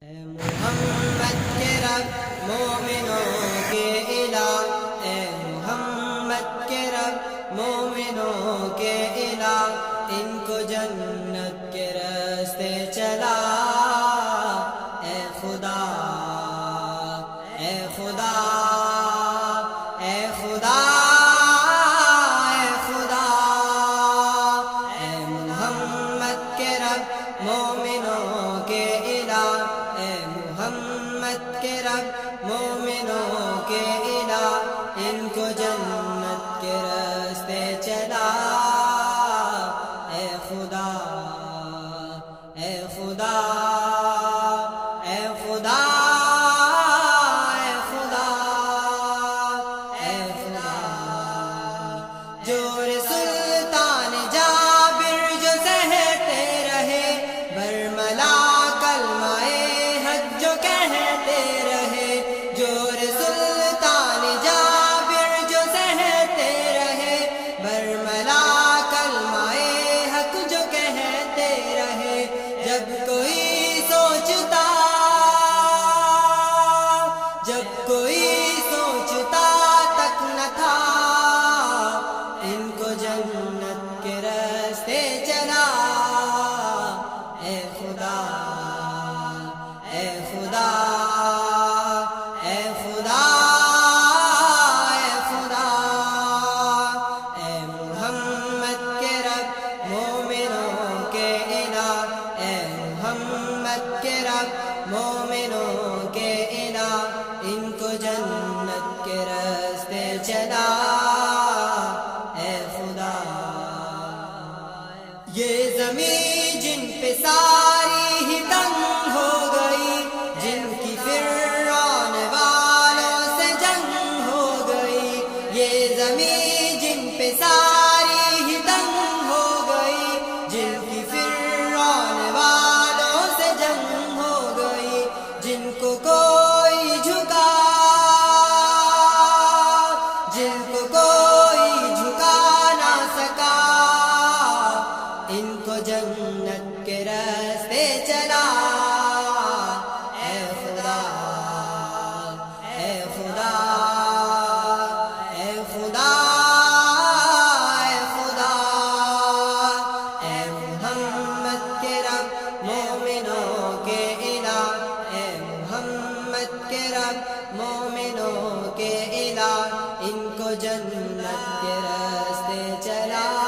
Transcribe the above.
اے محمد کے رب مومنوں کے الہ، اے محمد کے رب مومنوں کے الہ، ان کو جنت کے راستے چلا۔ اے خدا، اے خدا، اے خدا، اے خدا، اے محمد کے رب مومنوں کے الہ، اے محمد کے رب مومنوں کے الہ، ان کو جنت کے راستے چلا۔ اے خدا، اے خدا، اے خدا، اے خدا، اے خدا، جور سلطان جابر جو سہتے رہے، برملا کلمہ حق جو کہتے رہے، جور سلطان جابر جو سہتے رہے، برملا کلمہ حق جو کہتے رہے، جب کوئی سوچتا، جب کوئی سوچتا تک نہ تھا، ان کو جنت کے راستے چلا۔ اے خدا، اے خدا، اے خدا، اے خدا، اے محمد کے رب مومنوں کے الہ، اے محمد کے رب مومنوں کے الہ، ان کو جنت کے راستے چلا۔ اے خدا، یہ زمین جن پہ ساری ہی تنگ ہو گئی، جن کی فرعون والوں سے جنگ ہو گئی، یہ زمین جن پہ ساری ہی تنگ ہو گئی، جن کی فرعون والوں سے جنگ ہو گئی، جن کو کوئی جھکا، جن کو کوئی جھکا نہ سکا، ان کو جنت کے راستے چلا۔ اے خدا، اے خدا، اے خدا، اے خدا، اے محمد کے رب مومنوں کے الہ، اے محمد کے رب مومنوں کے الہ، ان کو جنت کے راستے چلا۔